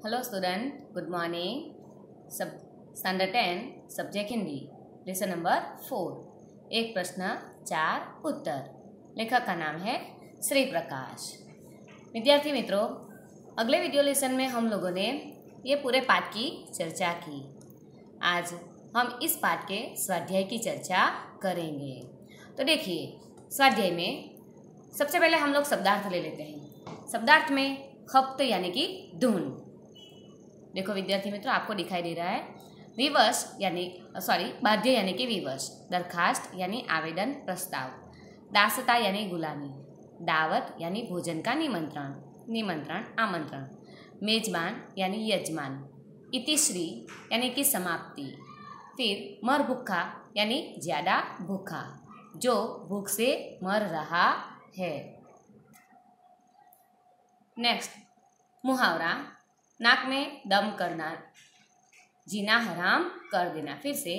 Hello student, good morning. सब standard 10 subject Hindi, lesson number 4। एक प्रश्न 4 उत्तर। लेखक का नाम है श्री प्रकाश। विद्यार्थी मित्रों, अगले वीडियो लेसन में हम लोगों ने ये पूरे पाठ की चर्चा की। आज हम इस पाठ के स्वाध्याय की चर्चा करेंगे। तो देखिए, स्वाध्याय में सबसे पहले हम लोग शब्दार्थ ले लेते हैं। शब्दार्थ में खप्त यानी कि धुन। देखो विद्यार्थी मित्रों, आपको दिखाई दे रहा है विवश यानी बाध्य यानी कि विवश, दरखास्त यानी आवेदन प्रस्ताव, दासता यानी गुलामी, दावत यानी भोजन का निमंत्रण आमंत्रण, मेजबान यानी यजमान, इतिश्री यानी कि समाप्ति, फिर मर भूखा यानी ज्यादा भूखा, जो भूख से मर रहा है। नेक्स्ट, मुहावरा, नाक में दम करना, जीना हराम कर देना। फिर से,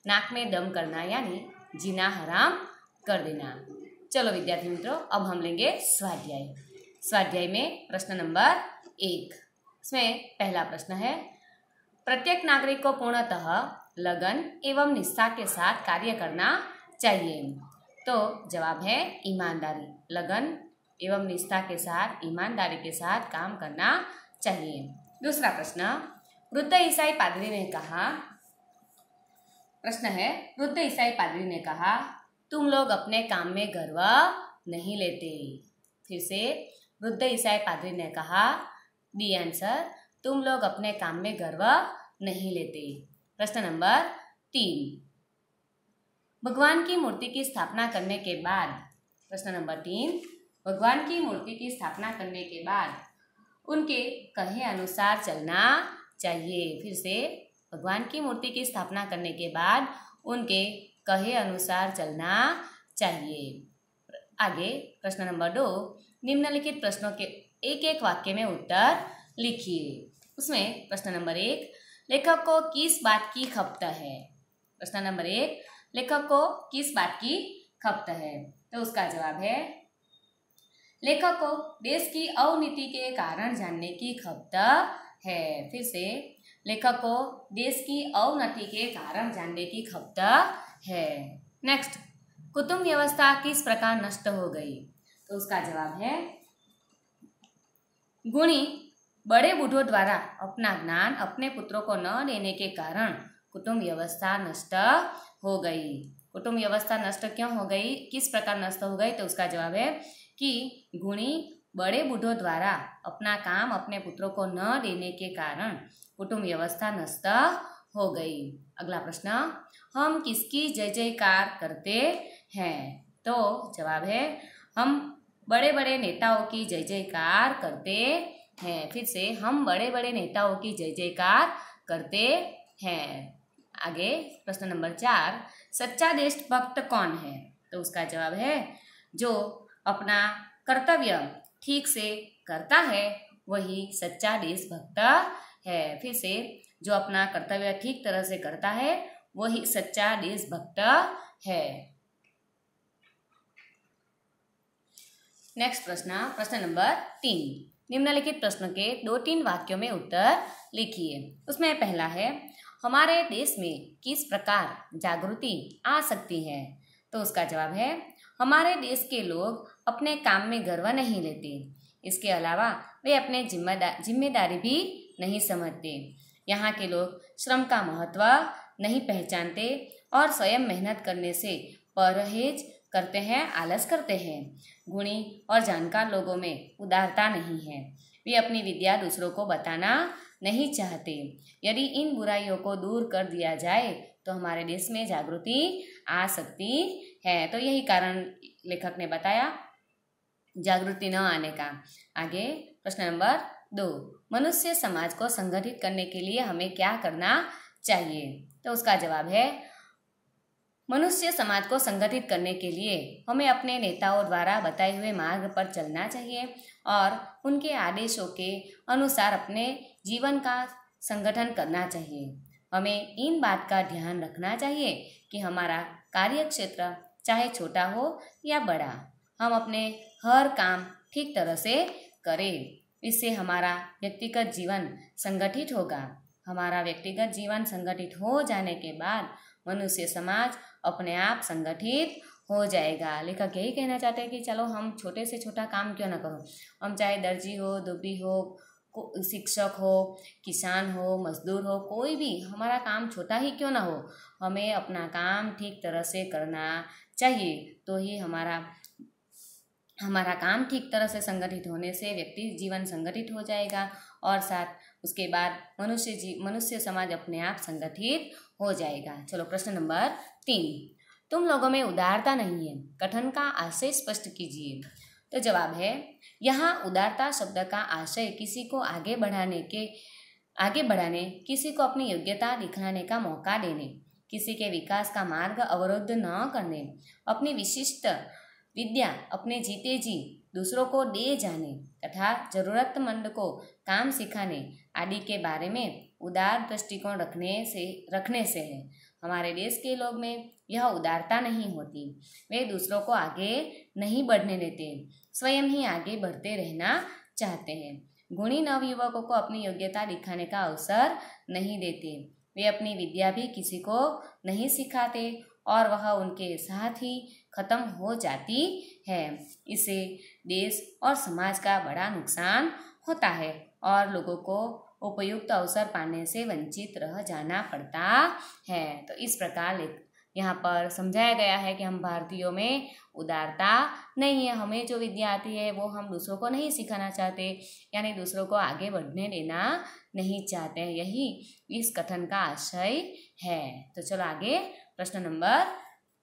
नाक में दम करना यानी जीना हराम कर देना। चलो विद्यार्थी मित्रों, अब हम लेंगे स्वाध्याय। स्वाध्याय में प्रश्न नंबर 1। इसमें पहला प्रश्न है, प्रत्येक नागरिक को पूर्णतः लगन एवं निष्ठा के साथ कार्य करना चाहिए। तो जवाब है ईमानदारी। लगन एवं निष्ठा के साथ, ईमानदारी के साथ काम करना चाहिए। दूसरा प्रश्न, वृद्ध ईसाई पादरी ने कहा, प्रश्न है, वृद्ध ईसाई पादरी ने कहा, तुम लोग अपने काम में गर्व नहीं लेते। फिर से, वृद्ध ईसाई पादरी ने कहा, दी आंसर, तुम लोग अपने काम में गर्व नहीं लेते। प्रश्न नंबर 3, भगवान की मूर्ति की स्थापना करने के बाद, प्रश्न नंबर 3, भगवान की मूर्ति की स्थापना करने के बाद उनके कहे अनुसार चलना चाहिए। फिर से, भगवान की मूर्ति की स्थापना करने के बाद उनके कहे अनुसार चलना चाहिए। आगे प्रश्न नंबर 2, निम्नलिखित प्रश्नों के एक एक वाक्य में उत्तर लिखिए। उसमें प्रश्न नंबर 1, लेखक को किस बात की खपत है। प्रश्न नंबर 1, लेखक को किस बात की खपत है। तो उसका जवाब है, लेखक को देश की अवनीति के कारण जानने की खपत है। फिर से, लेखक को देश की अवनति के कारण जानने की खपत है। नेक्स्ट, कुटुंब व्यवस्था किस प्रकार नष्ट हो गई। तो उसका जवाब है, गुणी बड़े बूढ़ों द्वारा अपना ज्ञान अपने पुत्रों को न देने के कारण कुटुंब व्यवस्था नष्ट हो गई। कुटुंब व्यवस्था नष्ट क्यों हो गई, किस प्रकार नष्ट हो गई। तो उसका जवाब है कि गुणी बड़े बूढ़ों द्वारा अपना काम अपने पुत्रों को न देने के कारण कुटुंब व्यवस्था नष्ट हो गई। अगला प्रश्न, हम किसकी जय जयकार करते हैं। तो जवाब है, हम बड़े बड़े नेताओं की जय जयकार करते हैं। फिर से, हम बड़े बड़े नेताओं की जय जयकार करते हैं। आगे प्रश्न नंबर 4, सच्चा देशभक्त कौन है। तो उसका जवाब है, जो अपना कर्तव्य ठीक से करता है वही सच्चा देशभक्त है। फिर से, जो अपना कर्तव्य ठीक तरह से करता है वही सच्चा देशभक्त है। नेक्स्ट प्रश्न, प्रश्न नंबर 3, निम्नलिखित प्रश्नों के 2-3 वाक्यों में उत्तर लिखिए। उसमें पहला है, हमारे देश में किस प्रकार जागृति आ सकती है। तो उसका जवाब है, हमारे देश के लोग अपने काम में गर्व नहीं लेते। इसके अलावा वे अपने जिम्मेदारी भी नहीं समझते। यहाँ के लोग श्रम का महत्व नहीं पहचानते और स्वयं मेहनत करने से परहेज करते हैं, आलस करते हैं। गुणी और जानकार लोगों में उदारता नहीं है। वे अपनी विद्या दूसरों को बताना नहीं चाहते। यदि इन बुराइयों को दूर कर दिया जाए तो हमारे देश में जागृति आ सकती है। तो यही कारण लेखक ने बताया जागृति न आने का। आगे प्रश्न नंबर 2, मनुष्य समाज को संगठित करने के लिए हमें क्या करना चाहिए। तो उसका जवाब है, मनुष्य समाज को संगठित करने के लिए हमें अपने नेताओं द्वारा बताए हुए मार्ग पर चलना चाहिए और उनके आदेशों के अनुसार अपने जीवन का संगठन करना चाहिए। हमें इन बात का ध्यान रखना चाहिए कि हमारा कार्य क्षेत्र चाहे छोटा हो या बड़ा, हम अपने हर काम ठीक तरह से करें। इससे हमारा व्यक्तिगत जीवन संगठित होगा। हमारा व्यक्तिगत जीवन संगठित हो जाने के बाद मनुष्य समाज अपने आप संगठित हो जाएगा। लेखक यही कहना चाहते हैं कि चलो हम छोटे से छोटा काम क्यों ना करो, हम चाहे दर्जी हो, धोबी हो, शिक्षक हो, किसान हो, मजदूर हो, कोई भी हमारा काम छोटा ही क्यों ना हो, हमें अपना काम ठीक तरह से करना चाहिए। तो ही हमारा काम ठीक तरह से संगठित होने से व्यक्ति जीवन संगठित हो जाएगा और साथ उसके बाद मनुष्य समाज अपने आप संगठित हो जाएगा। चलो प्रश्न नंबर 3, तुम लोगों में उदारता नहीं है, कथन का आशय स्पष्ट कीजिए। तो जवाब है, यहाँ उदारता शब्द का आशय किसी को आगे बढ़ाने, किसी को अपनी योग्यता दिखाने का मौका देने, किसी के विकास का मार्ग अवरुद्ध न करने, अपनी विशिष्ट विद्या अपने जीते जी दूसरों को दे जाने तथा जरूरतमंद को काम सिखाने आदि के बारे में उदार दृष्टिकोण रखने से है। हमारे देश के लोग में यह उदारता नहीं होती। वे दूसरों को आगे नहीं बढ़ने देते, स्वयं ही आगे बढ़ते रहना चाहते हैं। गुणी नवयुवकों को अपनी योग्यता दिखाने का अवसर नहीं देते। वे अपनी विद्या भी किसी को नहीं सिखाते और वह उनके साथ ही खत्म हो जाती है। इससे देश और समाज का बड़ा नुकसान होता है और लोगों को उपयुक्त अवसर पाने से वंचित रह जाना पड़ता है। तो इस प्रकार यहाँ पर समझाया गया है कि हम भारतीयों में उदारता नहीं है, हमें जो विद्या आती है वो हम दूसरों को नहीं सिखाना चाहते, यानी दूसरों को आगे बढ़ने देना नहीं चाहते हैं। यही इस कथन का आशय है। तो चलो आगे प्रश्न नंबर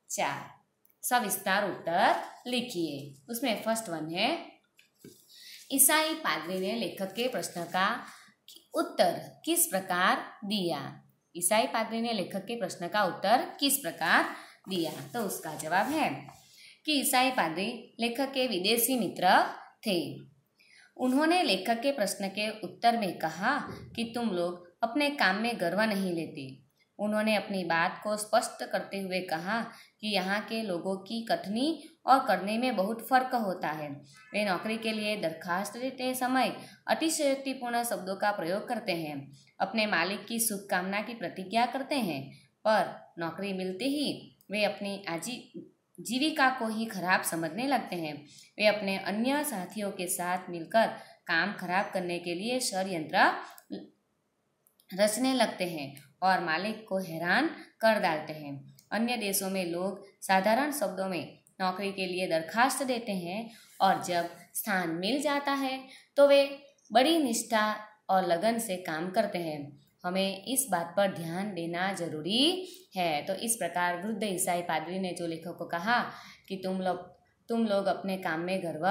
4, सविस्तार उत्तर लिखिए। उसमें फर्स्ट वन है, ईसाई पादरी ने लेखक के प्रश्न का उत्तर किस प्रकार दिया। ईसाई पादरी ने लेखक के प्रश्न का उत्तर किस प्रकार दिया। तो उसका जवाब है कि ईसाई पादरी लेखक के विदेशी मित्र थे। उन्होंने लेखक के प्रश्न के उत्तर में कहा कि तुम लोग अपने काम में गर्व नहीं लेते। उन्होंने अपनी बात को स्पष्ट करते हुए कहा कि यहाँ के लोगों की कथनी और करने में बहुत फर्क होता है। वे नौकरी के लिए दरखास्त देते समय अतिशयोक्तिपूर्ण शब्दों का प्रयोग करते हैं, अपने मालिक की शुभकामना की प्रतिज्ञा करते हैं, पर नौकरी मिलते ही वे अपनी जीविका को ही खराब समझने लगते हैं। वे अपने अन्य साथियों के साथ मिलकर काम खराब करने के लिए षड्यंत्र रचने लगते हैं और मालिक को हैरान कर डालते हैं। अन्य देशों में लोग साधारण शब्दों में नौकरी के लिए दरखास्त देते हैं और जब स्थान मिल जाता है तो वे बड़ी निष्ठा और लगन से काम करते हैं। हमें इस बात पर ध्यान देना जरूरी है। तो इस प्रकार वृद्ध ईसाई पादरी ने जो लेखक को कहा कि तुम लोग अपने काम में गर्व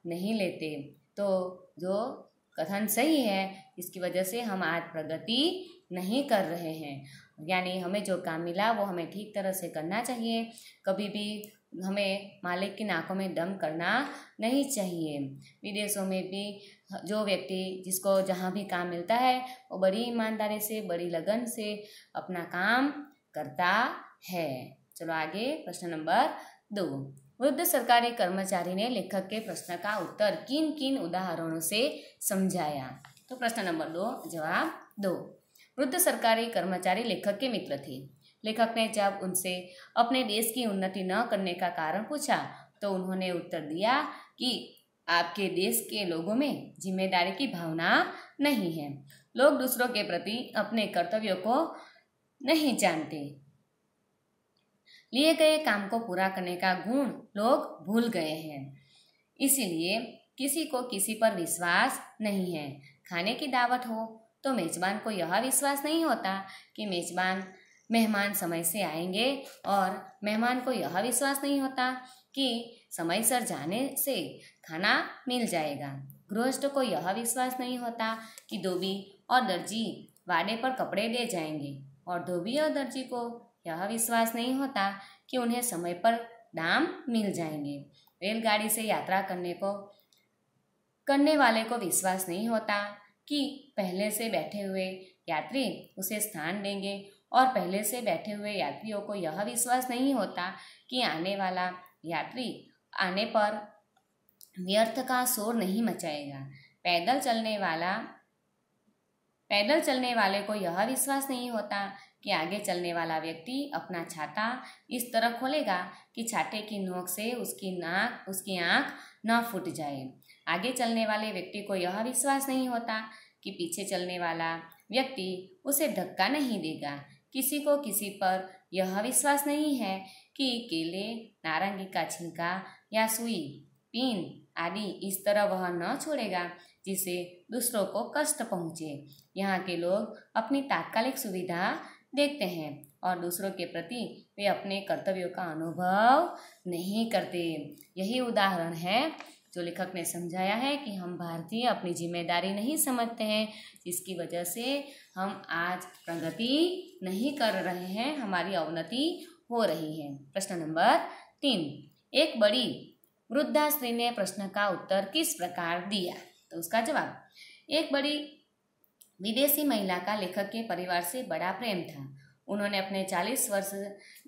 नहीं लेते, तो जो कथन सही है, इसकी वजह से हम आज प्रगति नहीं कर रहे हैं। यानी हमें जो काम मिला वो हमें ठीक तरह से करना चाहिए। कभी भी हमें मालिक की नाकों में दम करना नहीं चाहिए। विदेशों में भी जो व्यक्ति जिसको जहाँ भी काम मिलता है वो बड़ी ईमानदारी से, बड़ी लगन से अपना काम करता है। चलो आगे प्रश्न नंबर 2, वृद्ध सरकारी कर्मचारी ने लेखक के प्रश्न का उत्तर किन किन उदाहरणों से समझाया। तो प्रश्न नंबर 2, जवाब 2, वृद्ध सरकारी कर्मचारी लेखक के मित्र थे। लेखक ने जब उनसे अपने देश की उन्नति न करने का कारण पूछा तो उन्होंने उत्तर दिया कि आपके देश के लोगों में जिम्मेदारी की भावना नहीं है। लोग दूसरों के प्रति अपने कर्तव्यों को नहीं जानते। लिए गए काम को पूरा करने का गुण लोग भूल गए हैं। इसीलिए किसी को किसी पर विश्वास नहीं है। खाने की दावत हो तो मेजबान को यह विश्वास नहीं होता कि मेहमान समय से आएंगे, और मेहमान को यह विश्वास नहीं होता कि समय सर जाने से खाना मिल जाएगा। गृहस्थ को यह विश्वास नहीं होता कि धोबी और दर्जी वादे पर कपड़े दे जाएंगे, और धोबी और दर्जी को यह विश्वास नहीं होता कि उन्हें समय पर दाम मिल जाएंगे। रेलगाड़ी से यात्रा करने वाले को विश्वास नहीं होता कि पहले से बैठे हुए यात्री उसे स्थान देंगे, और पहले से बैठे हुए यात्रियों को यह विश्वास नहीं होता कि आने वाला यात्री आने पर व्यर्थ का शोर नहीं मचाएगा। पैदल चलने वाले को यह विश्वास नहीं होता कि आगे चलने वाला व्यक्ति अपना छाता इस तरह खोलेगा कि छाते की नोक से उसकी आंख न फूट जाए। आगे चलने वाले व्यक्ति को यह विश्वास नहीं होता कि पीछे चलने वाला व्यक्ति उसे धक्का नहीं देगा। किसी को किसी पर यह विश्वास नहीं है कि केले, नारंगी का छिलका या सुई, पिन आदि इस तरह वह न छोड़ेगा जिससे दूसरों को कष्ट पहुँचे। यहाँ के लोग अपनी तात्कालिक सुविधा देखते हैं और दूसरों के प्रति वे अपने कर्तव्यों का अनुभव नहीं करते। यही उदाहरण है जो लेखक ने समझाया है कि हम भारतीय अपनी जिम्मेदारी नहीं समझते हैं, जिसकी वजह से हम आज प्रगति नहीं कर रहे हैं, हमारी अवनति हो रही है। प्रश्न नंबर 3, एक बड़ी वृद्धा स्त्री ने प्रश्न का उत्तर किस प्रकार दिया? तो उसका जवाब, एक बड़ी विदेशी महिला का लेखक के परिवार से बड़ा प्रेम था। उन्होंने अपने 40 वर्ष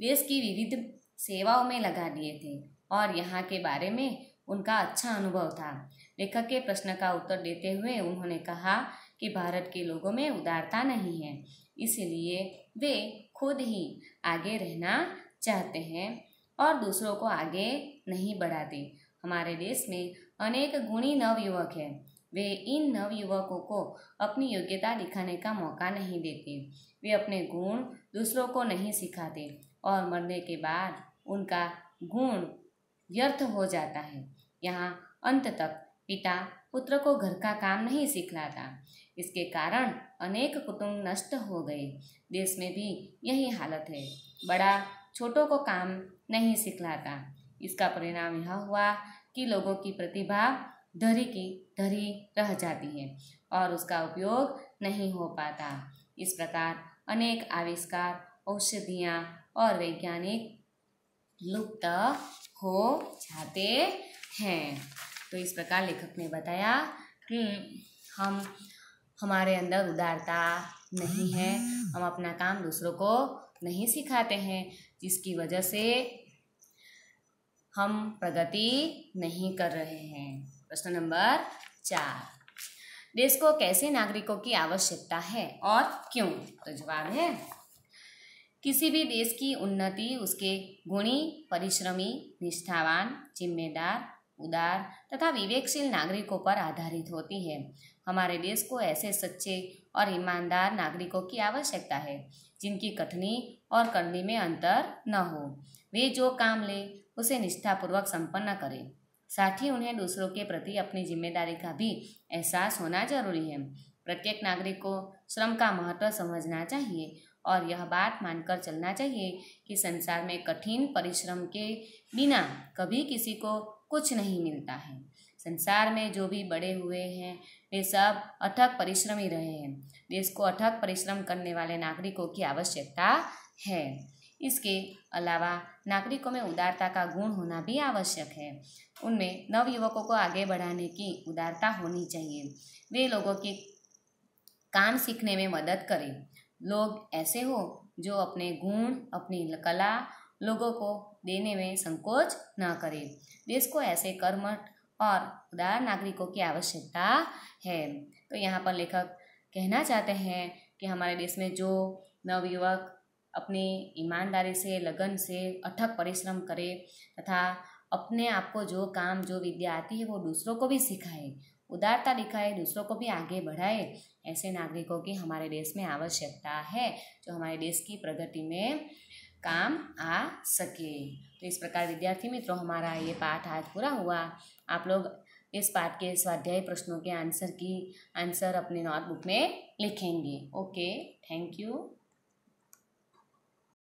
देश की विविध सेवाओं में लगा दिए थे और यहाँ के बारे में उनका अच्छा अनुभव था। लेखक के प्रश्न का उत्तर देते हुए उन्होंने कहा कि भारत के लोगों में उदारता नहीं है, इसलिए वे खुद ही आगे रहना चाहते हैं और दूसरों को आगे नहीं बढ़ाते। हमारे देश में अनेक गुणी नवयुवक हैं, वे इन नवयुवकों को अपनी योग्यता दिखाने का मौका नहीं देते। वे अपने गुण दूसरों को नहीं सिखाते और मरने के बाद उनका गुण व्यर्थ हो जाता है। यहाँ अंत तक पिता पुत्र को घर का काम नहीं सिखलाता। इसके कारण अनेक कुटुंब नष्ट हो गए। देश में भी यही हालत है, बड़ा छोटों को काम नहीं सिखलाता। इसका परिणाम यह हुआ कि लोगों की प्रतिभा धरी की धरी रह जाती है और उसका उपयोग नहीं हो पाता। इस प्रकार अनेक आविष्कार, औषधियाँ और वैज्ञानिक लुप्त हो जाते हैं। तो इस प्रकार लेखक ने बताया कि हमारे अंदर उदारता नहीं है, हम अपना काम दूसरों को नहीं सिखाते हैं, जिसकी वजह से हम प्रगति नहीं कर रहे हैं। प्रश्न नंबर 4, देश को कैसे नागरिकों की आवश्यकता है और क्यों? तो जवाब है, किसी भी देश की उन्नति उसके गुणी, परिश्रमी, निष्ठावान, जिम्मेदार, उदार तथा विवेकशील नागरिकों पर आधारित होती है। हमारे देश को ऐसे सच्चे और ईमानदार नागरिकों की आवश्यकता है जिनकी कथनी और करनी में अंतर न हो। वे जो काम ले उसे निष्ठापूर्वक संपन्न करें। साथ ही उन्हें दूसरों के प्रति अपनी जिम्मेदारी का भी एहसास होना जरूरी है। प्रत्येक नागरिक को श्रम का महत्व समझना चाहिए और यह बात मानकर चलना चाहिए कि संसार में कठिन परिश्रम के बिना कभी किसी को कुछ नहीं मिलता है। संसार में जो भी बड़े हुए हैं वे सब अथक परिश्रमी रहे हैं। देश को अथक परिश्रम करने वाले नागरिकों की आवश्यकता है। इसके अलावा नागरिकों में उदारता का गुण होना भी आवश्यक है। उनमें नवयुवकों को आगे बढ़ाने की उदारता होनी चाहिए। वे लोगों की काम सीखने में मदद करें। लोग ऐसे हो जो अपने गुण, अपनी कला लोगों को देने में संकोच न करें। देश को ऐसे कर्मठ और उदार नागरिकों की आवश्यकता है। तो यहाँ पर लेखक कहना चाहते हैं कि हमारे देश में जो नवयुवक अपनी ईमानदारी से, लगन से अथक परिश्रम करे तथा अपने आप को जो काम, जो विद्या आती है वो दूसरों को भी सिखाए, उदारता दिखाए, दूसरों को भी आगे बढ़ाए, ऐसे नागरिकों की हमारे देश में आवश्यकता है जो हमारे देश की प्रगति में काम आ सके। तो इस प्रकार विद्यार्थी मित्रों, हमारा ये पाठ आज पूरा हुआ। आप लोग इस पाठ के स्वाध्याय प्रश्नों के आंसर अपने नोटबुक में लिखेंगे। Okay, thank you.